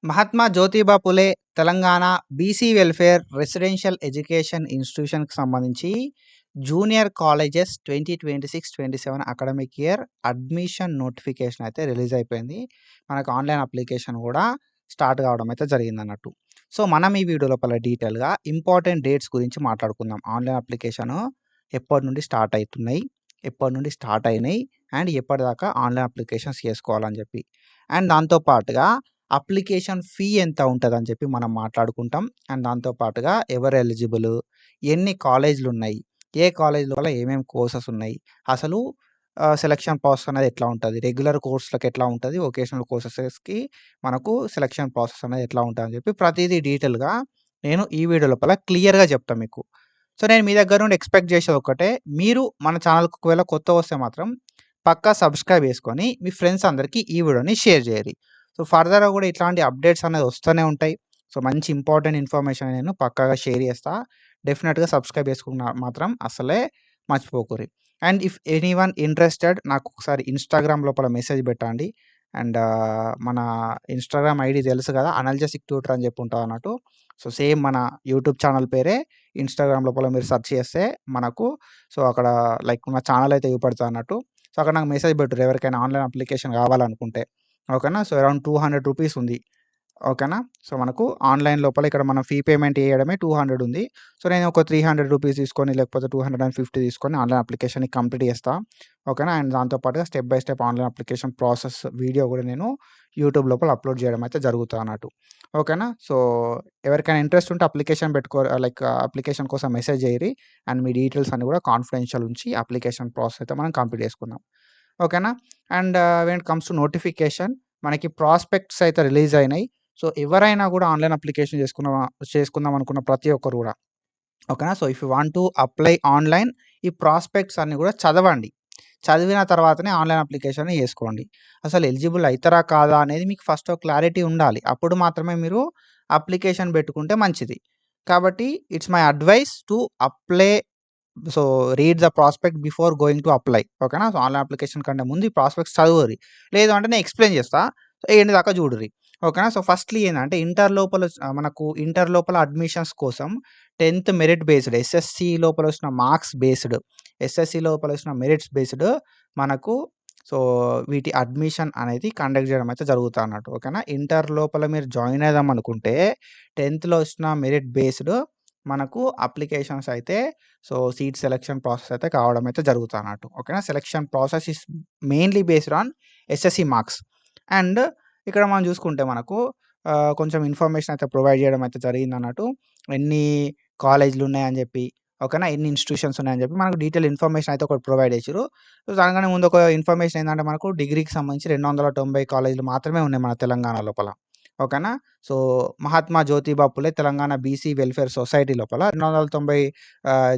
Mahatma Jyotiba Phule Telangana BC welfare residential education ఇన్స్టిట్యూషన్‌కి సంబంధించి junior colleges 2026-27 academic year admission notification అయితే release అయిపోయింది. మనకు ఆన్‌లైన్ అప్లికేషన్ కూడా స్టార్ట్ కావడం అయితే జరిగిందన్నట్టు. సో, మనం ఈ వీడియో లోపల డీటెయిల్‌గా ఇంపార్టెంట్ డేట్స్ గురించి మాట్లాడుకుందాం. ఆన్‌లైన్ అప్లికేషను ఎప్పటి నుండి స్టార్ట్ అయితున్నాయి, ఎప్పటి నుండి స్టార్ట్ అయినాయి అండ్ ఎప్పటిదాకా ఆన్‌లైన్ అప్లికేషన్స్ చేసుకోవాలని చెప్పి. అండ్ దాంతో పాటుగా అప్లికేషన్ ఫీ ఎంత ఉంటదని చెప్పి మనం మాట్లాడుకుంటాం. అండ్ దాంతో పాటుగా ఎవరు ఎలిజిబుల్, ఎన్ని కాలేజ్‌లున్నాయి, ఏ కాలేజ్‌ల వల్ల ఏమేమి కోర్సెస్ ఉన్నాయి, అసలు సెలక్షన్ ప్రాసెస్ అనేది ఎట్లా ఉంటది, రెగ్యులర్ కోర్సులకి ఎట్లా ఉంటది, వొకేషనల్ కోర్సెస్‌కి మనకు సెలక్షన్ ప్రాసెస్ అనేది ఎట్లా ఉంటదని చెప్పి ప్రతీదీ డీటెయిల్‌గా నేను ఈ వీడియో లోపల క్లియర్‌గా చెప్తా మీకు. సో, నేను మీ దగ్గర నుండి ఎక్స్‌పెక్ట్ చేసేది ఒక్కటే, మీరు మన ఛానల్‌కి ఒకవేళ కొత్తగొస్తే మాత్రం పక్కా సబ్స్క్రైబ్ చేసుకొని మీ ఫ్రెండ్స్ అందరికీ ఈ వీడియోని షేర్ చేయండి. సో, ఫర్దర్‌గా కూడా ఇట్లాంటి అప్డేట్స్ అనేది వస్తూనే ఉంటాయి. సో, మంచి ఇంపార్టెంట్ ఇన్ఫర్మేషన్ నేను పక్కాగా షేర్ చేస్తా. డెఫినిట్‌గా సబ్స్క్రైబ్ చేసుకున్న మాత్రం అస్సలే మర్చిపోకుర్రి. అండ్ ఇఫ్ ఎనీవన్ ఇంట్రెస్టెడ్ నాకు ఒకసారి ఇన్‌స్టాగ్రామ్ లోపల మెసేజ్ పెట్టండి. అండ్ మన ఇన్‌స్టాగ్రామ్ ఐడీ తెలుసు కదా! అనల్జెసిక్ ట్యూటర్ అని చెప్పి ఉంటదన్నట్టు. సో, సేమ్ మన యూట్యూబ్ ఛానల్ పేరే ఇన్‌స్టాగ్రామ్ లోపల మీరు సెర్చ్ చేస్తే మనకు సో, అక్కడ లైక్ నా ఛానల్ అయితే చూపెడతదన్నట్టు. సో, అక్కడ నాకు మెసేజ్ పెట్టుర్రి ఎవరికైనా ఆన్‌లైన్ అప్లికేషన్ కావాలనుకుంటే. ఓకేనా. సో, అరౌండ్ ₹200 ఉంది. ఓకేనా. సో, మనకు ఆన్‌లైన్ లోపల ఇక్కడ మనం ఫీ పేమెంట్ చేయడమే 200 ఉంది. సో, నేను ఒక ₹300 తీసుకొని లేకపోతే 250 తీసుకొని ఆన్‌లైన్ అప్లికేషన్‌ని కంప్లీట్ చేస్తా. ఓకేనా. అండ్ దాంతో పాటుగా step by step online application process video కూడా నేను యూట్యూబ్ లోపల అప్‌లోడ్ చేయడం అయితే జరుగుతదన్నట్టు. ఓకేనా. సో, ఎవరికైనా ఇంట్రెస్ట్ ఉంటే అప్లికేషన్ లైక్ అప్లికేషన్ కోసం మెసేజ్ చేయిర్రి. అండ్ మీ డీటెయిల్స్ అన్నీ కూడా కాన్ఫిడెన్షియల్ ఉంచి అప్లికేషన్ ప్రాసెస్ అయితే మనం కంప్లీట్ చేసుకుందాం. ఓకేనా. And when it comes to notification మనకి ప్రాస్పెక్ట్స్ అయితే రిలీజ్ అయినాయి. సో, ఎవరైనా కూడా ఆన్‌లైన్ అప్లికేషన్ చేసుకుందాం అనుకున్న ప్రతి ఒక్కరు కూడా ఓకేనా. So, if you want to apply online ఈ ప్రాస్పెక్ట్స్ అన్నీ కూడా చదవండి. చదివిన తర్వాతనే ఆన్‌లైన్ అప్లికేషన్ చేసుకోండి. అసలు ఎలిజిబుల్ అయితారా కాదా అనేది మీకు ఫస్ట్ ఒక క్లారిటీ ఉండాలి. అప్పుడు మాత్రమే మీరు అప్లికేషన్ పెట్టుకుంటే మంచిది. కాబట్టి it's my advice to apply. So, read the prospect before going to apply. ఓకేనా. సో, ఆన్‌లైన్ అప్లికేషన్ కంటే ముందు ఈ ప్రాస్పెక్ట్స్ చదువుర్రి. లేదు అంటే నేను ఎక్స్‌ప్లెయిన్ చేస్తా. సో, ఎండ్ దాకా చూడుర్రి. ఓకేనా. సో, ఫస్ట్‌లీ ఏందంటే మనకు ఇంటర్ లోపల అడ్మిషన్స్ కోసం 10థ్ మెరిట్ బేస్డ్ ఎస్ఎస్‌సి లోపల వచ్చిన మార్క్స్ బేస్డ్, ఎస్ఎస్‌సి లోపల వచ్చిన మెరిట్స్ బేస్డ్ మనకు సో, వీటి అడ్మిషన్ అనేది కండక్ట్ చేయడం అయితే జరుగుతదన్నట్టు. ఓకేనా. ఇంటర్ లోపల మీరు జాయిన్ అయిదాం అనుకుంటే 10థ్‌లో వచ్చిన మెరిట్ బేస్డ్ మనకు అప్లికేషన్స్ అయితే సో, సీట్ సెలక్షన్ ప్రాసెస్ అయితే కావడం అయితే జరుగుతదన్నట్టు. ఓకేనా. Selection process is mainly based on SSC marks. And ఇక్కడ మనం చూసుకుంటే మనకు కొంచెం ఇన్ఫర్మేషన్ అయితే ప్రొవైడ్ చేయడం అయితే జరిగిందన్నట్టు. ఎన్ని కాలేజ్‌లున్నాయని చెప్పి, ఓకేనా. ఎన్ని ఇన్‌స్టిట్యూషన్స్ ఉన్నాయని చెప్పి మనకు డీటెయిల్ ఇన్ఫర్మేషన్ అయితే ఒకటి ప్రొవైడ్ చేసిర్రు. సో, దానికన్నా ముందు ఒక ఇన్ఫర్మేషన్ ఏందంటే మనకు డిగ్రీకి సంబంధించి 290 కాలేజ్‌లు మాత్రమే ఉన్నాయి మన తెలంగాణ లోపల. ఓకేనా. So, Mahatma Jyotiba Phule Telangana BC welfare society లోపల 290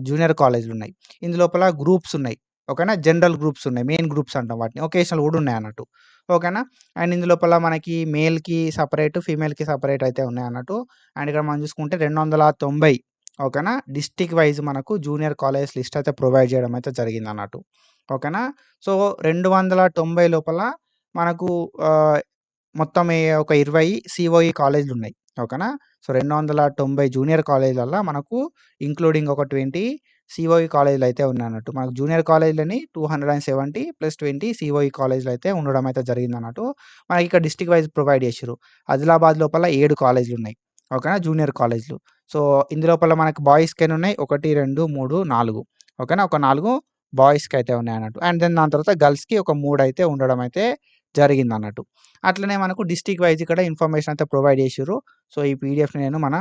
జూనియర్ కాలేజ్‌లున్నాయి. ఇందులోపల గ్రూప్స్ ఉన్నాయి. ఓకేనా. జనరల్ గ్రూప్స్ ఉన్నాయి. మెయిన్ గ్రూప్స్ అంటాం వాటిని. వొకేషనల్ కూడా ఉన్నాయన్నట్టు. ఓకేనా. అండ్ ఇందులోపల మనకి మేల్‌కి సెపరేట్, ఫీమేల్‌కి సెపరేట్ అయితే ఉన్నాయన్నట్టు. అండ్ ఇక్కడ మనం చూసుకుంటే 290 ఓకేనా. డిస్ట్రిక్ట్ వైస్ మనకు జూనియర్ కాలేజ్ లిస్ట్ అయితే ప్రొవైడ్ చేయడం అయితే జరిగిందన్నట్టు. ఓకేనా. సో, 290 లోపల మనకు ఆహ్, మొత్తం ఒక 20 సీఓఈ కాలేజ్‌లున్నాయి. ఓకేనా. సో, 290 జూనియర్ కాలేజ్‌లల్ల మనకు ఇంక్లూడింగ్ ఒక 20 సీఓఈ కాలేజ్‌లయితే ఉన్నాయన్నట్టు. మనకు జూనియర్ కాలేజ్‌లని 270 ప్లస్ 20 సీఓఈ కాలేజ్‌లయితే ఉండడం అయితే జరిగిందన్నట్టు. మనకి ఇక్కడ డిస్ట్రిక్ట్ వైస్ ప్రొవైడ్ చేషిర్రు. ఆదిలాబాద్ లోపల 7 కాలేజ్‌లున్నాయి. ఓకేనా. జూనియర్ కాలేజ్‌లు. సో, ఇందులోపల మనకు బాయ్స్‌కెన్నున్నాయి 1, 2, 3, 4 ఓకేనా. ఒక 4 బాయ్స్‌కయితే ఉన్నాయన్నట్టు. అండ్ దెన్ దాని తర్వాత గర్ల్స్‌కి ఒక 3 అయితే ఉండడం అయితే జరిగిందన్నట్టు. అట్లనే మనకు డిస్ట్రిక్ట్ వైస్ ఇక్కడ ఇన్ఫర్మేషన్ అయితే ప్రొవైడ్ చేషిర్రు. సో, ఈ పీడీఎఫ్‌ని నేను మన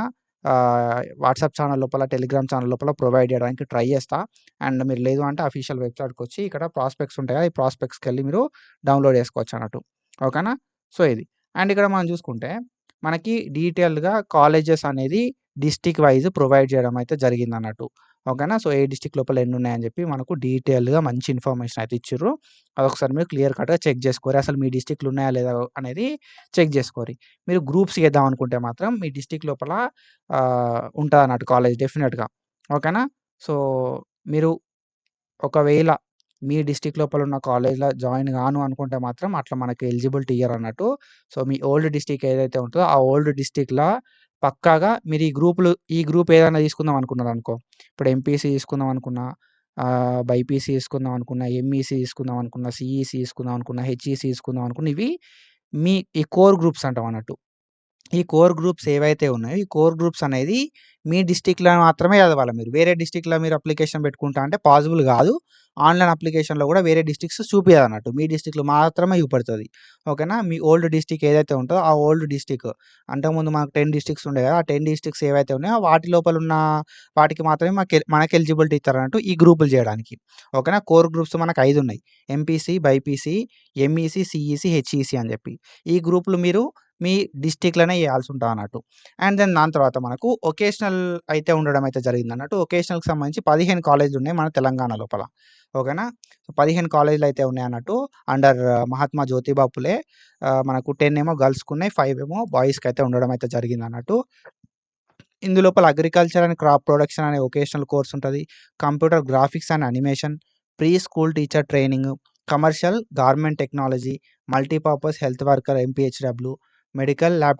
వాట్సాప్ ఛానల్ లోపల, టెలిగ్రామ్ ఛానల్ లోపల ప్రొవైడ్ చేయడానికి ట్రై చేస్తా. అండ్ మీరు లేదు అంటే అఫీషియల్ వెబ్‌సైట్‌కొచ్చి ఇక్కడ ప్రాస్పెక్ట్స్ ఉంటాయి కదా! ఈ ప్రాస్పెక్ట్స్‌కెళ్ళి మీరు డౌన్‌లోడ్ చేసుకోవచ్చన్నట్టు. ఓకేనా. సో, ఇది. అండ్ ఇక్కడ మనం చూసుకుంటే మనకి డీటెయిల్డ్‌గా కాలేజెస్ అనేది డిస్ట్రిక్ట్ వైస్ ప్రొవైడ్ చేయడం అయితే జరిగిందన్నట్టు. ఓకేనా. సో, ఏ డిస్ట్రిక్ట్ లోపల ఎన్నున్నాయని చెప్పి మనకు డీటెయిల్డ్‌గా మంచి ఇన్ఫర్మేషన్ అయితే ఇచ్చిర్రు. అదొకసారి మీరు క్లియర్ కట్‌గా చెక్ చేసుకోర్రి. అసలు మీ డిస్ట్రిక్ట్‌లో ఉన్నాయా లేదా అనేది చెక్ చేసుకోర్రి. మీరు గ్రూప్స్ చేద్దాం అనుకుంటే మాత్రం మీ డిస్ట్రిక్ట్ లోపల ఉంటదన్నట్టు కాలేజ్ డెఫినిట్‌గా. ఓకేనా. సో, మీరు ఒకవేళ మీ డిస్ట్రిక్ట్ లోపల ఉన్న కాలేజ్‌లో జాయిన్ గాను అనుకుంటే మాత్రం అట్లా మనకు ఎలిజిబిలిటీ ఇయ్యరన్నట్టు. సో, మీ ఓల్డ్ డిస్ట్రిక్ట్ ఏదైతే ఉంటదో ఆ ఓల్డ్ డిస్ట్రిక్ట్‌ల పక్కాగా మీరు ఈ గ్రూప్ ఏదైనా తీసుకుందాం అనుకున్నారనుకో, ఇప్పుడు ఎంపీసీ తీసుకుందాం అనుకున్నా, బైపీసీ తీసుకుందాం అనుకున్నా, ఎంఈసీ తీసుకుందాం అనుకున్నా, సీఈసీ తీసుకుందాం అనుకున్నా, హెచ్ఈసీ తీసుకుందాం అనుకున్నా, ఇవి మీ ఈ కోర్ గ్రూప్స్ అంటాం అన్నట్టు. ఈ కోర్ గ్రూప్స్ ఏవైతే ఉన్నాయో, ఈ కోర్ గ్రూప్స్ అనేది మీ డిస్ట్రిక్ట్‌లో మాత్రమే చదవాలి మీరు. వేరే డిస్ట్రిక్ట్‌లో మీరు అప్లికేషన్ పెట్టుకుంటా అంటే పాసిబుల్ గాదు. ఆన్‌లైన్ అప్లికేషన్‌లో గూడా వేరే డిస్ట్రిక్ట్స్ చూపియదన్నట్టు. మీ డిస్ట్రిక్ట్‌లో మాత్రమే చూపెడతది. ఓకేనా? మీ ఓల్డ్ డిస్ట్రిక్ట్ ఏదైతే ఉంటదో ఆ ఓల్డ్ డిస్ట్రిక్ట్ అంతకుముందు మనకు 10 డిస్ట్రిక్ట్స్ ఉండే గదా! ఆ 10 డిస్ట్రిక్ట్స్ ఏవైతే ఉన్నాయో వాటి లోపలున్న వాటికి మాత్రమే మనకు ఎలిజిబిలిటీ ఇస్తారన్నట్టు ఈ గ్రూపులు జేయడానికి. ఓకేనా? కోర్ గ్రూప్స్ మనకు 5 ఉన్నాయి. MPC, BiPC, MEC, CEC, HEC అని జెప్పి. ఈ గ్రూపులు మీరు మీ డిస్ట్రిక్ట్‌లోనే చేయాల్సి ఉంటదన్నట్టు. అండ్ దెన్ దాని తర్వాత మనకు వొకేషనల్ అయితే ఉండడం అయితే జరిగిందన్నట్టు. వొకేషనల్‌కి సంబంధించి 15 కాలేజ్‌లున్నాయి మన తెలంగాణ లోపల. ఓకేనా? 15 కాలేజ్‌లయితే ఉన్నాయన్నట్టు. అండర్ మహాత్మా జ్యోతిబా ఫులే. మనకు 10 ఏమో గర్ల్స్‌కున్నాయి. 5 ఏమో బాయ్స్‌కయితే ఉండడం అయితే జరిగిందన్నట్టు. ఇందులోపల అగ్రికల్చర్ అండ్ క్రాప్ ప్రొడక్షన్ అనే వొకేషనల్ కోర్స్ ఉంటది. Computer graphics and animation, pre school teacher training, commercial garment technology, multipurpose health worker MPHW, medical lab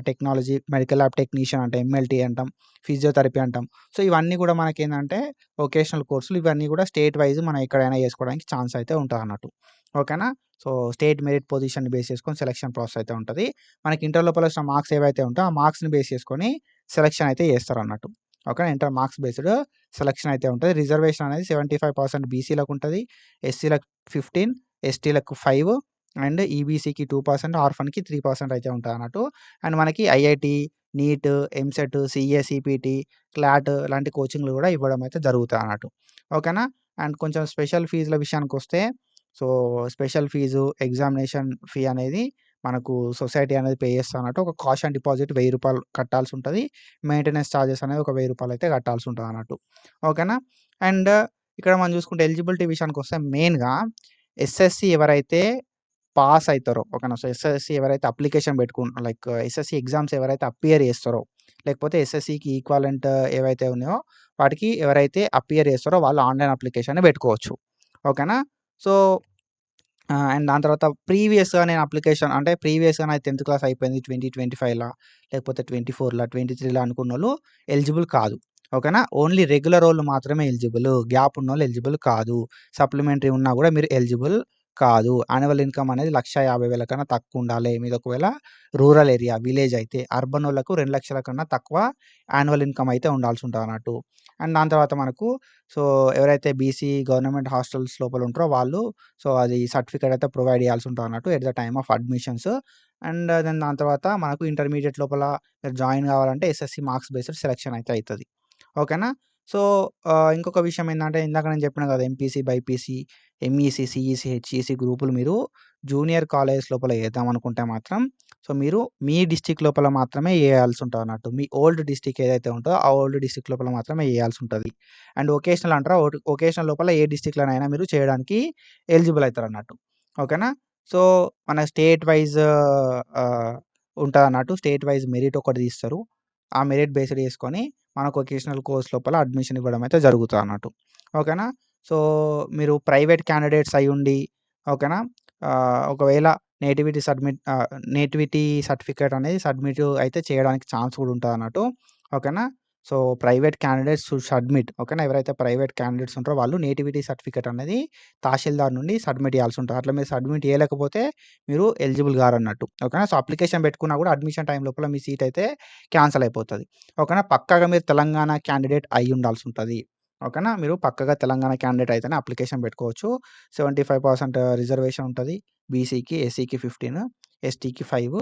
technology, medical lab technician అంటే ఎంఎల్టీ అంటాం. ఫిజియోథెరపీ అంటాం. సో, ఇవన్నీ గూడా మనకేందంటే వొకేషనల్ కోర్సులు. ఇవన్నీ గూడా స్టేట్ వైస్ మనం ఎక్కడైనా చేసుకోవడానికి ఛాన్స్ అయితే ఉంటదన్నట్టు. ఓకేనా? సో, స్టేట్ మెరిట్ పొజిషన్‌ని బేస్ చేసుకొని సెలక్షన్ ప్రాసెస్ అయితే ఉంటది. మనకి ఇంటర్ లోపల వచ్చిన మార్క్స్ ఏవైతే ఉంటాయో ఆ మార్క్స్‌ని బేస్ చేసుకొని సెలక్షన్ అయితే చేస్తారన్నట్టు. Okay. Inter marks based selection అయితే ఉంటది. రిజర్వేషన్ అనేది 75% బీసీలకుంటది. ఎస్సీలకు 15, ఎస్టీలకు 5 అండ్ ఈబీసీకి 2%, ఆర్ఫన్‌కి 3% అయితే ఉంటదన్నట్టు. అండ్ మనకి IIT, NEET, EAMCET, CA, CPT, CLAT లాంటి కోచింగ్‌లు గూడా ఇవ్వడం అయితే జరుగుతదన్నట్టు. ఓకేనా? అండ్ కొంచెం స్పెషల్ ఫీజుల విషయానికొస్తే, so, special fees, examination fee అనేది మనకు సొసైటీ అనేది పే చేస్తదన్నట్టు. ఒక కాషన్ డిపాజిట్ రూ. 1000 కట్టాల్సుంటది. మెయింటెనెన్స్ చార్జెస్ అనేది ఒక రూ. 1000 అయితే కట్టాల్సుంటదన్నట్టు. ఓకేనా? అండ్ ఇక్కడ మనం చూసుకుంటే ఎలిజిబిలిటీ విషయానికొస్తే మెయిన్‌గా ఎస్ఎస్‌సి ఎవరైతే పాస్ అయితారో, ఓకేనా? సో, ఎస్ఎస్‌సి ఎవరైతే అప్లికేషన్ లైక్ ఎస్ఎస్‌సి ఎగ్జామ్స్ ఎవరైతే అపియర్ చేస్తారో, లేకపోతే ఎస్ఎస్‌సికి ఈక్వాలెంట్ ఏవైతే ఉన్నాయో వాటికి ఎవరైతే అపియర్ చేస్తారో వాళ్ళు ఆన్‌లైన్ అప్లికేషన్‌ని పెట్టుకోవచ్చు. ఓకేనా? సో, అండ్ దాని తర్వాత ప్రీవియస్‌గా నేను అప్లికేషన్ అంటే ప్రీవియస్‌గా నాది 10థ్ క్లాస్ అయిపోయింది 2025లా లేకపోతే 24లా, 23లా అనుకున్నోళ్ళు ఎలిజిబుల్ కాదు. ఓకేనా? ఓన్లీ రెగ్యులరోళ్ళు మాత్రమే ఎలిజిబుల్. గ్యాప్ ఉన్నోళ్ళు ఎలిజిబుల్ కాదు. సప్లిమెంటరీ ఉన్నా గూడా మీరు ఎలిజిబుల్ కాదు. యాన్యువల్ ఇన్‌కమ్ అనేది 1,50,000 కన్నా తక్కువుండాలి. మీది ఒకవేళ రూరల్ ఏరియా, విలేజ్ అయితే. అర్బనోళ్ళకు 2,00,000 కన్నా తక్కువ యాన్యువల్ ఇన్‌కమ్ అయితే ఉండాల్సుంటదన్నట్టు. అండ్ దాని తర్వాత మనకు సో, ఎవరైతే బీసీ గవర్నమెంట్ హాస్టల్స్ లోపల ఉంటారో వాళ్ళు సో, అది సర్టిఫికేట్ అయితే ప్రొవైడ్ చేయాల్సి ఉంటదన్నట్టు at the time of admissions. And then దాని తర్వాత మనకు ఇంటర్మీడియేట్ లోపల మీరు జాయిన్ కావాలంటే ఎస్ఎస్‌సి మార్క్స్ బేస్డ్ సెలక్షన్ అయితే అయితది. ఓకేనా? సో, ఇంకొక విషయం ఏందంటే ఇందాక నేను చెప్పినా కదా! MPC, BiPC, MEC, CEC, HEC గ్రూపులు మీరు జూనియర్ కాలేజెస్ లోపల చేద్దామనుకుంటే మాత్రం సో, మీరు మీ డిస్ట్రిక్ట్ లోపల మాత్రమే చేయాల్సి ఉంటదన్నట్టు. మీ ఓల్డ్ డిస్ట్రిక్ట్ ఏదైతే ఉంటదో ఆ ఓల్డ్ డిస్ట్రిక్ట్ లోపల మాత్రమే చేయాల్సి ఉంటది. అండ్ వొకేషనల్ అంటారా? వొకేషనల్ లోపల ఏ డిస్ట్రిక్ట్‌లోనైనా మీరు చేయడానికి ఎలిజిబుల్ అయితారన్నట్టు. ఓకేనా? సో, మన స్టేట్ వైస్ ఉంటదన్నట్టు. స్టేట్ వైస్ మెరిట్ ఒకటి తీస్తారు. ఆ మెరిట్ బేస్డ్ చేసుకొని మనకు వొకేషనల్ కోర్స్ లోపల అడ్మిషన్ ఇవ్వడం అయితే జరుగుతదన్నట్టు. ఓకేనా? సో, మీరు ప్రైవేట్ క్యాండిడేట్స్ అయ్యుండి ఓకేనా? ఒకవేళ నేటివిటీ సర్టిఫికేట్ అనేది సబ్మిట్ అయితే చేయడానికి ఛాన్స్ కూడా ఉంటదన్నట్టు. ఓకేనా? So, private candidates should submit. ఓకేనా? ఎవరైతే ప్రైవేట్ క్యాండిడేట్స్ ఉంటారో వాళ్ళు నేటివిటీ సర్టిఫికేట్ అనేది తహసీల్దార్ నుండి సబ్మిట్ చేయాల్సుంటది. అట్లా మీరు సబ్మిట్ చేయలేకపోతే మీరు ఎలిజిబుల్ గారన్నట్టు. ఓకేనా? సో, అప్లికేషన్ పెట్టుకున్నా కూడా అడ్మిషన్ టైమ్ లోపల మీ సీట్ అయితే క్యాన్సెల్ అయిపోతది. ఓకేనా? పక్కాగా మీరు తెలంగాణ క్యాండిడేట్ అయ్యుండాల్సుంటది. ఓకేనా? మీరు పక్కాగా తెలంగాణ క్యాండిడేట్ అయితేనే అప్లికేషన్ పెట్టుకోవచ్చు. 75% రిజర్వేషన్ ఉంటది. బీసీకి, ఎస్సీకి 15, ఎస్టీకి 5,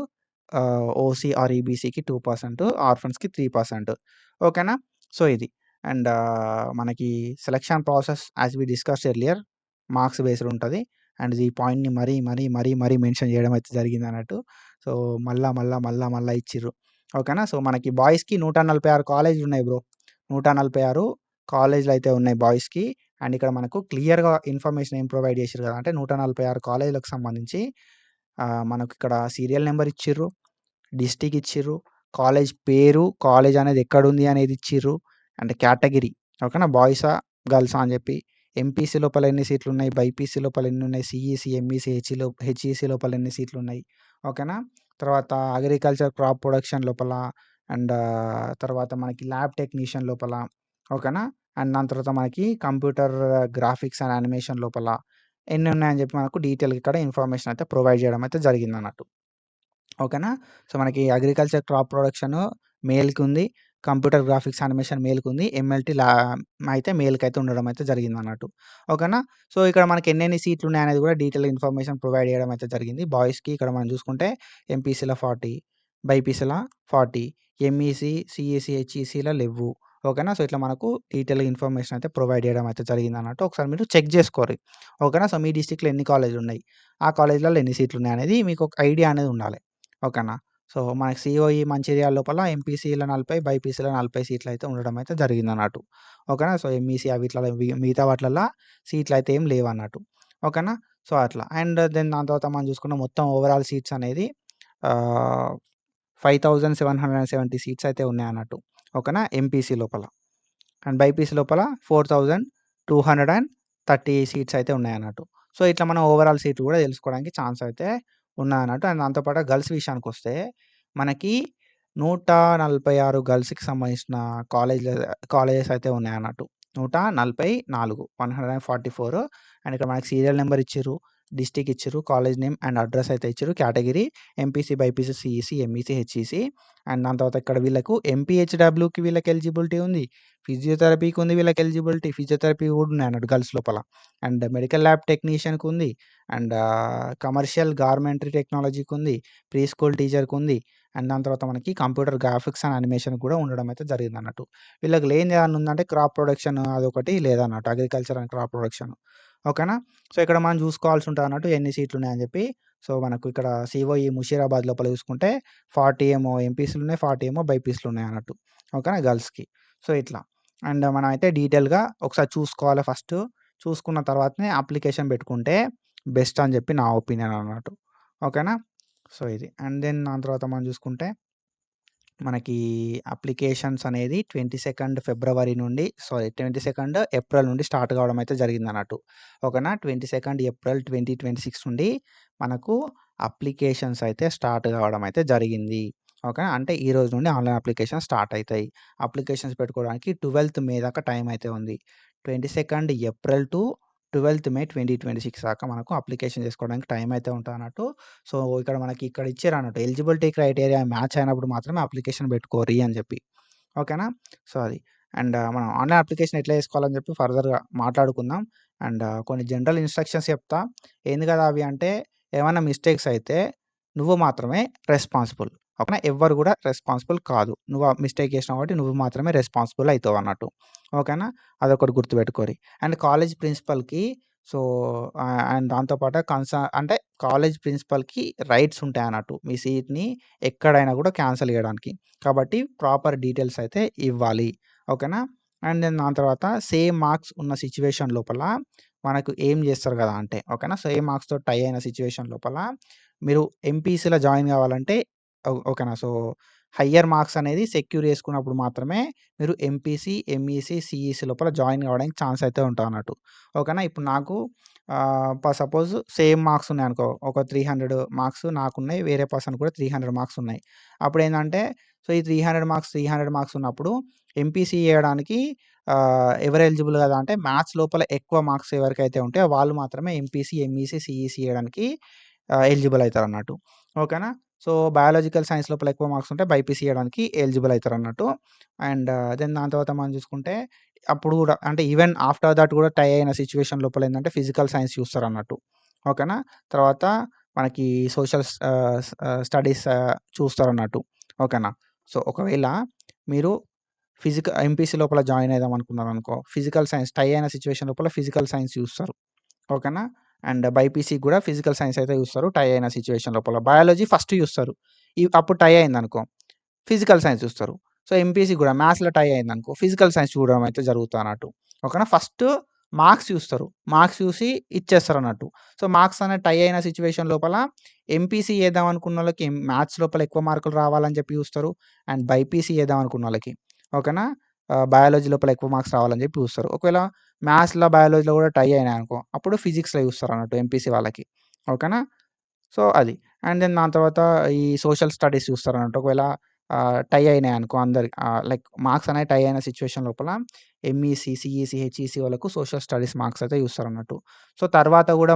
ఓసీ ఆర్ ఈబీసీకి 2%, ఆర్ఫన్స్‌కి 3%. ఓకేనా? సో, ఇది. అండ్ మనకి selection process as we discussed earlier marks based ఉంటది. అండ్ ఈ పాయింట్‌ని మరీ మెన్షన్ చేయడం అయితే జరిగిందన్నట్టు. సో, మళ్ళా ఇచ్చిర్రు. ఓకేనా? సో, మనకి బాయ్స్‌కి 146 కాలేజ్‌లున్నాయి బ్రో. 146 కాలేజ్‌లయితే ఉన్నాయి బాయ్స్‌కి. అండ్ ఇక్కడ మనకు క్లియర్‌గా ఇన్ఫర్మేషన్ ఏం ప్రొవైడ్ చేసిర్రు కదా! అంటే 146 కాలేజ్‌లకు సంబంధించి మనకిక్కడ సీరియల్ నంబర్ ఇచ్చిర్రు. డిస్ట్రిక్ట్ ఇచ్చిర్రు. కాలేజ్ పేరు, కాలేజ్ అనేది ఎక్కడుంది అనేది ఇచ్చిర్రు. అండ్ కేటగిరీ ఓకేనా? బాయ్సా? గర్ల్సా? అని చెప్పి ఎంపీసీ లోపల ఎన్ని సీట్లున్నాయి, బైపీసీ లోపల ఎన్నున్నాయి, సీఈసీ, ఎంఈసీ, హెచ్ఈసీ లోపల ఎన్ని సీట్లున్నాయి. ఓకేనా. తర్వాత అగ్రికల్చర్ క్రాప్ ప్రొడక్షన్ లోపల అండ్ తర్వాత మనకి ల్యాబ్ టెక్నీషియన్ లోపల. ఓకేనా. అండ్ దాని తర్వాత మనకి కంప్యూటర్ గ్రాఫిక్స్ అండ్ యానిమేషన్ లోపల ఎన్ని ఉన్నాయని చెప్పి మనకు డీటెయిల్గా ఇక్కడ ఇన్ఫర్మేషన్ అయితే ప్రొవైడ్ చేయడం అయితే జరిగిందన్నట్టు. ఓకేనా. సో మనకి అగ్రికల్చర్ క్రాప్ ప్రొడక్షన్ మేల్కి ఉంది, కంప్యూటర్ గ్రాఫిక్స్ యానిమేషన్ మేల్కి ఉంది, ఎంఎల్టీ అయితే మేల్కి అయితే ఉండడం అయితే జరిగిందన్నట్టు. ఓకేనా. సో ఇక్కడ మనకి ఎన్నెన్ని సీట్లు ఉన్నాయనేది కూడా డీటెయిల్ ఇన్ఫర్మేషన్ ప్రొవైడ్ చేయడం అయితే జరిగింది. బాయ్స్కి ఇక్కడ మనం చూసుకుంటే ఎంపీసీలో 40, బైపీసీలో 40, ఎంఈసీ, సిఈసీ, హెచ్ఈసీలో లేవు. ఓకేనా. సో ఇట్లా మనకు డీటెయిల్ ఇన్ఫర్మేషన్ అయితే ప్రొవైడ్ చేయడం అయితే జరిగిందన్నట్టు. ఒకసారి మీరు చెక్ చేసుకోరు. ఓకేనా. సో మీ డిస్ట్రిక్ట్లో ఎన్ని కాలేజీలు ఉన్నాయి, ఆ కాలేజీలలో ఎన్ని సీట్లు ఉన్నాయి అనేది మీకు ఒక ఐడియా అనేది ఉండాలి. ఓకేనా. సో మనకి సిఓఈ మంచిర్యాల లోపల ఎంపీసీలో 40, బైపీసీలో 40 సీట్లు అయితే ఉండడం అయితే జరిగిందన్నట్టు. ఓకేనా. సో ఎంఈసీ అవిట్లలో మిగతా వాటిలల్లో సీట్లు అయితే ఏం లేవన్నట్టు. ఓకేనా. సో అట్లా అండ్ దెన్ దాని తర్వాత మనం చూసుకున్న మొత్తం ఓవరాల్ సీట్స్ అనేది 5770 సీట్స్ అయితే ఉన్నాయన్నట్టు. ఓకేనా. ఎంపీసీ లోపల అండ్ బైపీసీ లోపల 4230 సీట్స్ అయితే ఉన్నాయన్నట్టు. సో ఇట్లా మనం ఓవరాల్ సీట్లు కూడా తెలుసుకోవడానికి ఛాన్స్ అయితే ఉన్నాయన్నట్టు. అండ్ దాంతోపాటు గర్ల్స్ విషయానికొస్తే మనకి 146 గర్ల్స్‌కి సంబంధించిన కాలేజెస్ అయితే ఉన్నాయన్నట్టు. 144 144 అండ్ ఇక్కడ మనకి సీరియల్ నెంబర్ ఇచ్చిర్రు, డిస్ట్రిక్ట్ ఇచ్చిర్రు, కాలేజ్ నేమ్ అండ్ అడ్రస్ అయితే ఇచ్చిర్రు. Category MPC, BiPC, CEC, MEC, HEC and దాని తర్వాత ఇక్కడ వీళ్ళకు ఎంపీహెచ్‌డబ్ల్యూకి వీళ్ళకి ఎలిజిబిలిటీ ఉంది. ఫిజియోథెరపీకి ఉంది వీళ్ళకి ఎలిజిబిలిటీ. ఫిజియోథెరపీ కూడా ఉన్నాయన్నట్టు గర్ల్స్ లోపల. అండ్ మెడికల్ ల్యాబ్ టెక్నీషియన్‌కి ఉంది. అండ్ కమర్షియల్ గార్మెంటరీ టెక్నాలజీకి ఉంది. ప్రీ స్కూల్ టీచర్‌కి ఉంది. అండ్ దాని తర్వాత మనకి కంప్యూటర్ గ్రాఫిక్స్ అండ్ యానిమేషన్ కూడా ఉండడం అయితే జరిగిందన్నట్టు. వీళ్ళకి లేనిది ఏదన్నా ఉందంటే క్రాప్ ప్రొడక్షన్ అదొకటి లేదన్నట్టు. Agriculture and crop production. ఓకేనా. సో ఇక్కడ మనం చూసుకోవాల్సి ఉంటదన్నట్టు ఎన్ని సీట్లు ఉన్నాయని చెప్పి. సో మనకు ఇక్కడ సిఓఈ ముషీరాబాద్ లోపల చూసుకుంటే 40 ఏమో ఎంపీసీలు ఉన్నాయి, 40 ఏమో బైపీసీలు ఉన్నాయన్నట్టు. ఓకేనా గర్ల్స్‌కి. సో ఇట్లా. అండ్ మనం అయితే డీటెయిల్‌గా ఒకసారి చూసుకోవాలి ఫస్ట్. చూసుకున్న తర్వాతనే అప్లికేషన్ పెట్టుకుంటే బెస్ట్ అని చెప్పి నా ఒపీనియన్ అన్నట్టు. ఓకేనా. సో ఇది. అండ్ దెన్ దాని తర్వాత మనం చూసుకుంటే మనకి అప్లికేషన్స్ అనేది 22 ఫిబ్రవరి నుండి 22 ఏప్రిల్ నుండి స్టార్ట్ కావడం అయితే జరిగిందన్నట్టు. ఓకేనా. 22 ఏప్రిల్ 2026 నుండి మనకు అప్లికేషన్స్ అయితే స్టార్ట్ కావడం అయితే జరిగింది. ఓకేనా. అంటే ఈ రోజు నుండి ఆన్‌లైన్ అప్లికేషన్స్ స్టార్ట్ అయితాయి. అప్లికేషన్స్ పెట్టుకోవడానికి 12థ్ మే దాకా టైం అయితే ఉంది. 22 ఏప్రిల్ టు 12థ్ మే 2026 దాకా మనకు అప్లికేషన్ చేసుకోవడానికి టైం అయితే ఉంటదన్నట్టు. సో ఇక్కడ మనకి ఇక్కడ ఇచ్చారన్నట్టు. ఎలిజిబిలిటీ క్రైటీరియా మ్యాచ్ అయినప్పుడు మాత్రమే అప్లికేషన్ పెట్టుకోరి అని చెప్పి. ఓకేనా. సో అది. అండ్ మనం ఆన్‌లైన్ అప్లికేషన్ ఎట్లా చేసుకోవాలని చెప్పి ఫర్దర్‌గా మాట్లాడుకుందాం. అండ్ కొన్ని జనరల్ ఇన్‌స్ట్రక్షన్స్ చెప్తా. ఏంది కదా అవి అంటే ఏమన్నా మిస్టేక్స్ అయితే నువ్వు మాత్రమే రెస్పాన్సిబుల్. ఓకేనా. ఎవ్వరు కూడా రెస్పాన్సిబుల్ కాదు. నువ్వు ఆ మిస్టేక్ చేసినావు కాబట్టి నువ్వు మాత్రమే రెస్పాన్సిబుల్ అయితావు అన్నట్టు. ఓకేనా. అదొకటి గుర్తుపెట్టుకోరి. అండ్ కాలేజ్ ప్రిన్సిపల్‌కి సో అండ్ దాంతో పాటు అంటే కాలేజ్ ప్రిన్సిపల్‌కి రైట్స్ ఉంటాయన్నట్టు. మీ సీట్‌ని ఎక్కడైనా కూడా క్యాన్సెల్ చేయడానికి. కాబట్టి ప్రాపర్ డీటెయిల్స్ అయితే ఇవ్వాలి. ఓకేనా. అండ్ దెన్ దాని తర్వాత సేమ్ మార్క్స్ ఉన్న సిట్యుయేషన్ లోపల మనకు ఏం చేస్తారు కదా అంటే ఓకేనా. సేమ్ మార్క్స్‌తో టై అయిన సిట్యుయేషన్ లోపల మీరు ఎంపీసీలో జాయిన్ కావాలంటే ఓకేనా. సో హయ్యర్ మార్క్స్ అనేది సెక్యూర్ చేసుకున్నప్పుడు మాత్రమే మీరు ఎంపీసీ, ఎంఈసీ, సీఈసీ లోపల జాయిన్ కావడానికి ఛాన్స్ అయితే ఉంటదన్నట్టు. ఓకేనా. ఇప్పుడు నాకు సపోజ్ సేమ్ మార్క్స్ ఉన్నాయనుకో. ఒక 300 మార్క్స్ నాకున్నాయి. వేరే పర్సన్ కూడా 300 మార్క్స్ ఉన్నాయి. అప్పుడేందంటే సో ఈ 300 మార్క్స్ ఉన్నప్పుడు ఎంపీసీ చేయడానికి ఎవరు ఎలిజిబుల్ కదా అంటే మ్యాథ్స్ లోపల ఎక్కువ మార్క్స్ ఎవరికైతే ఉంటాయో వాళ్ళు మాత్రమే ఎంపీసీ, ఎంఈసీ, సీఈసీ చేయడానికి ఎలిజిబుల్ అయితారన్నట్టు. ఓకేనా. సో బయాలజికల్ సైన్స్ లోపల ఎక్కువ మార్క్స్ ఉంటే బైపీసీ చేయడానికి ఎలిజిబుల్ అయితారన్నట్టు. అండ్ దెన్ దాని తర్వాత మనం చూసుకుంటే అప్పుడు కూడా అంటే ఈవెన్ ఆఫ్టర్ దట్ కూడా టై అయిన సిట్యుయేషన్ లోపల ఏందంటే ఫిజికల్ సైన్స్ చూస్తారన్నట్టు. ఓకేనా. తర్వాత మనకి సోషల్ స్టడీస్ చూస్తారన్నట్టు. ఓకేనా. సో ఒకవేళ మీరు ఎంపీసీ లోపల జాయిన్ అయిదాం అనుకున్నారనుకో, ఫిజికల్ సైన్స్ టై అయిన సిట్యుయేషన్ లోపల ఫిజికల్ సైన్స్ చూస్తారు. ఓకేనా. అండ్ బైపీసీకి కూడా ఫిజికల్ సైన్స్ అయితే చూస్తారు టై అయిన సిట్యుయేషన్ లోపల. బయాలజీ ఫస్ట్ చూస్తారు. అప్పుడు టై అయిందనుకో ఫిజికల్ సైన్స్ చూస్తారు. సో ఎంపీసీ కూడా మ్యాథ్స్‌లో టై అయిందనుకో ఫిజికల్ సైన్స్ చూడడం అయితే జరుగుతదన్నట్టు. ఓకేనా. ఫస్ట్ మార్క్స్ చూస్తారు. మార్క్స్ చూసి ఇచ్చేస్తారన్నట్టు. సో మార్క్స్ అనేవి టై అయిన సిట్యుయేషన్ లోపల ఎంపీసీ చేద్దాం అనుకున్నోళ్ళకి మ్యాథ్స్ లోపల ఎక్కువ మార్కులు రావాలని చెప్పి చూస్తారు. అండ్ బైపీసీ చేద్దాం అనుకున్నోళ్ళకి ఓకేనా. బయాలజీ లోపల ఎక్కువ మార్క్స్ రావాలని చెప్పి చూస్తారు. ఒకవేళ మ్యాథ్స్‌లో, బయాలజీలో కూడా టై అయినాయనుకో, అప్పుడు ఫిజిక్స్‌లో చూస్తారన్నట్టు ఎంపీసీ వాళ్ళకి. ఓకేనా? సో, అది. అండ్ దెన్ దాని తర్వాత ఈ సోషల్ స్టడీస్ చూస్తారన్నట్టు. ఒకవేళ టై అయినాయనుకో అందరికి లైక్ మార్క్స్ అనేవి టై అయిన సిట్యుయేషన్ లోపల ఎంఈసీ, సీఈసీ, హెచ్ఈసీ వాళ్ళకు సోషల్ స్టడీస్ మార్క్స్ అయితే చూస్తారన్నట్టు. సో, తర్వాత కూడా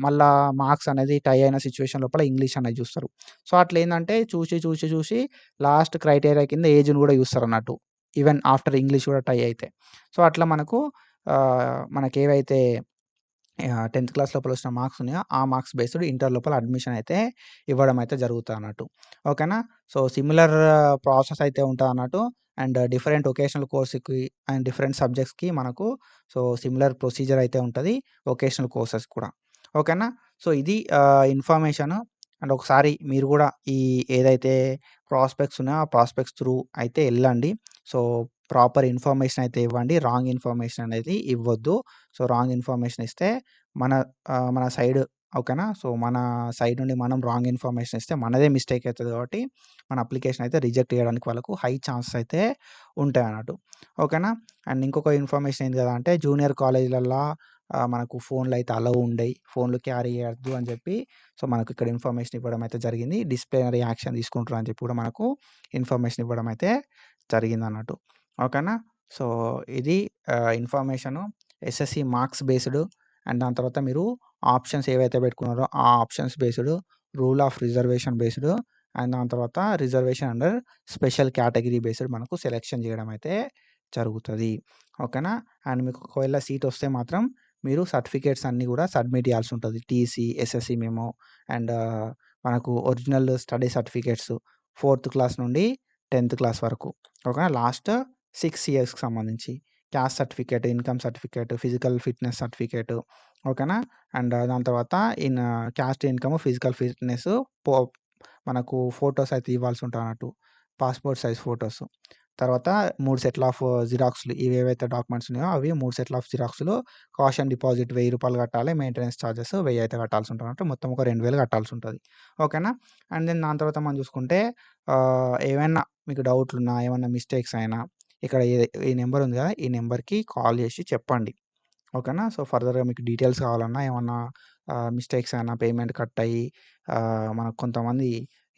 మళ్ళా మార్క్స్ అనేది టై అయిన సిట్యుయేషన్ లోపల ఇంగ్లీష్ అనేది చూస్తారు. సో, అట్లేందంటే చూసి లాస్ట్ క్రైటీరియా కింద ఏజ్‌ని కూడా చూస్తారన్నట్టు. ఈవెన్ ఆఫ్టర్ ఇంగ్లీష్ కూడా టై అయితే. సో, అట్లా మనకేవైతే 10థ్ క్లాస్ లోపల వచ్చిన మార్క్స్ ఉన్నాయో, ఆ మార్క్స్ బేస్డ్ ఇంటర్ లోపల అడ్మిషన్ అయితే ఇవ్వడం అయితే జరుగుతదన్నట్టు. ఓకేనా? సో, సిమిలర్ ప్రాసెస్ అయితే ఉంటదన్నట్టు. అండ్ డిఫరెంట్ వొకేషనల్ కోర్స్‌కి అండ్ డిఫరెంట్ సబ్జెక్ట్స్‌కి మనకు సిమిలర్ ప్రొసీజర్ అయితే ఉంటది. వొకేషనల్ కోర్సెస్ కూడా. ఓకేనా? సో, ఇది ఇన్ఫర్మేషన్. అండ్ ఒకసారి మీరు కూడా ఈ ఏదైతే ప్రాస్పెక్ట్స్ ఉన్నాయో, ఆ ప్రాస్పెక్ట్స్ త్రూ అయితే ఎళ్ళండి. సో, ప్రాపర్ ఇన్ఫర్మేషన్ అయితే ఇవ్వండి. రాంగ్ ఇన్ఫర్మేషన్ అనేది ఇవ్వొద్దు. సో, రాంగ్ ఇన్ఫర్మేషన్ ఇస్తే మన మన సైడ్ ఓకేనా? సో, మన సైడ్ నుండి మనం రాంగ్ ఇన్ఫర్మేషన్ ఇస్తే మనదే మిస్టేక్ అయితది కాబట్టి, మన అప్లికేషన్ అయితే రిజెక్ట్ చేయడానికి వాళ్ళకు హై ఛాన్సెస్ అయితే ఉంటాయన్నట్టు. ఓకేనా? అండ్ ఇంకొక ఇన్ఫర్మేషన్ ఏంది కదా అంటే జూనియర్ కాలేజీలల్లా మనకు ఫోన్‌లు అయితే అలౌ ఉండయి. ఫోన్‌లు క్యారీ చేయొద్దు అని చెప్పి సో, మనకు ఇక్కడ ఇన్ఫర్మేషన్ ఇవ్వడం అయితే జరిగింది. డిసిప్లినరీ యాక్షన్ తీసుకుంటారు అని చెప్పి కూడా మనకు ఇన్ఫర్మేషన్ ఇవ్వడం అయితే జరిగిందన్నట్టు. ఓకేనా? సో, ఇది information SSC marks based and దాని తర్వాత మీరు ఆప్షన్స్ ఏవైతే పెట్టుకున్నారో ఆ options based, rule of reservation based and దాని తర్వాత reservation under special category based మనకు సెలెక్షన్ చేయడం అయితే జరుగుతది. ఓకేనా? అండ్ మీకు ఒకవేళ సీట్ వస్తే మాత్రం మీరు సర్టిఫికేట్స్ అన్నీ కూడా సబ్మిట్ చేయాల్సి ఉంటది. టీసీ, ఎస్ఎస్‌సి మెమో అండ్ మనకు ఒరిజినల్ స్టడీ సర్టిఫికేట్స్ 4థ్ క్లాస్ నుండి 10థ్ క్లాస్ వరకు. ఓకేనా? లాస్ట్ 6 ఇయర్స్‌కి సంబంధించి. Caste certificate, income certificate, physical fitness certificate ఓకేనా? అండ్ దాని తర్వాత క్యాస్ట్, ఇన్‌కమ్, ఫిజికల్ ఫిట్‌నెస్ పో మనకు ఫోటోస్ అయితే ఇవ్వాల్సి ఉంటదన్నట్టు. Passport size photos. తర్వాత 3 సెట్‌ల ఆఫ్ జిరాక్స్‌లు ఇవేవైతే డాక్యుమెంట్స్ ఉన్నాయో అవి 3 సెట్‌ల ఆఫ్ జిరాక్స్‌లు, కాషన్ డిపాజిట్ రూ. 1000 కట్టాలి. మెయింటెనెన్స్ చార్జెస్ 1000 అయితే కట్టాల్సి ఉంటదన్నట్టు. మొత్తం ఒక 2000 కట్టాల్సి ఉంటది. ఓకేనా? అండ్ దెన్ దాని తర్వాత మనం చూసుకుంటే ఏవైనా మీకు డౌట్లున్నా, ఏమన్నా మిస్టేక్స్ అయినా ఇక్కడ ఈ నంబర్ ఉంది కదా! ఈ నంబర్‌కి కాల్ చేసి చెప్పండి. ఓకేనా? సో, ఫర్దర్‌గా మీకు డీటెయిల్స్ కావాలన్నా ఏమన్నా మిస్టేక్స్ అయినా పేమెంట్ కట్ అయ్యి మనకు కొంతమంది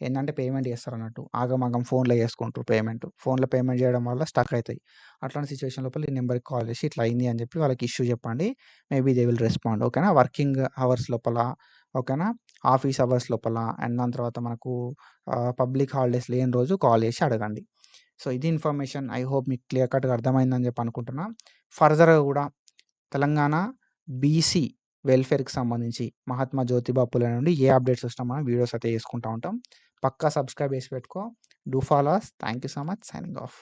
ఏందంటే పేమెంట్ చేస్తారన్నట్టు. ఆగమాగం ఫోన్‌లో చేసుకుంటారు పేమెంట్. ఫోన్‌లో పేమెంట్ చేయడం వల్ల స్టక్ అయితాయి. అట్లాంటి సిట్యుయేషన్ లోపల ఈ నంబర్‌కి కాల్ చేసి ఇట్లా అయింది అని చెప్పి వాళ్ళకి ఇష్యూ చెప్పండి. Maybe they will respond. ఓకేనా? వర్కింగ్ అవర్స్ లోపల ఓకేనా? ఆఫీస్ అవర్స్ లోపల అండ్ దాని తర్వాత మనకు పబ్లిక్ హాలిడేస్ లేని రోజు కాల్ చేసి అడగండి. సో, ఇది ఇన్ఫర్మేషన్. ఐ హోప్ మీకు క్లియర్ కట్‌గా అర్థమైందని చెప్పి అనుకుంటున్నా. ఫర్దర్‌గా కూడా తెలంగాణ బీసీ వెల్ఫేర్‌కి సంబంధించి మహాత్మా జ్యోతిబా పూలే నుండి ఏ అప్డేట్స్ వచ్చినా మనం వీడియోస్ అయితే చేసుకుంటా ఉంటాం. పక్కా సబ్స్క్రైబ్ చేసి పెట్టుకో. Do follow us. Thank you so much. Signing of.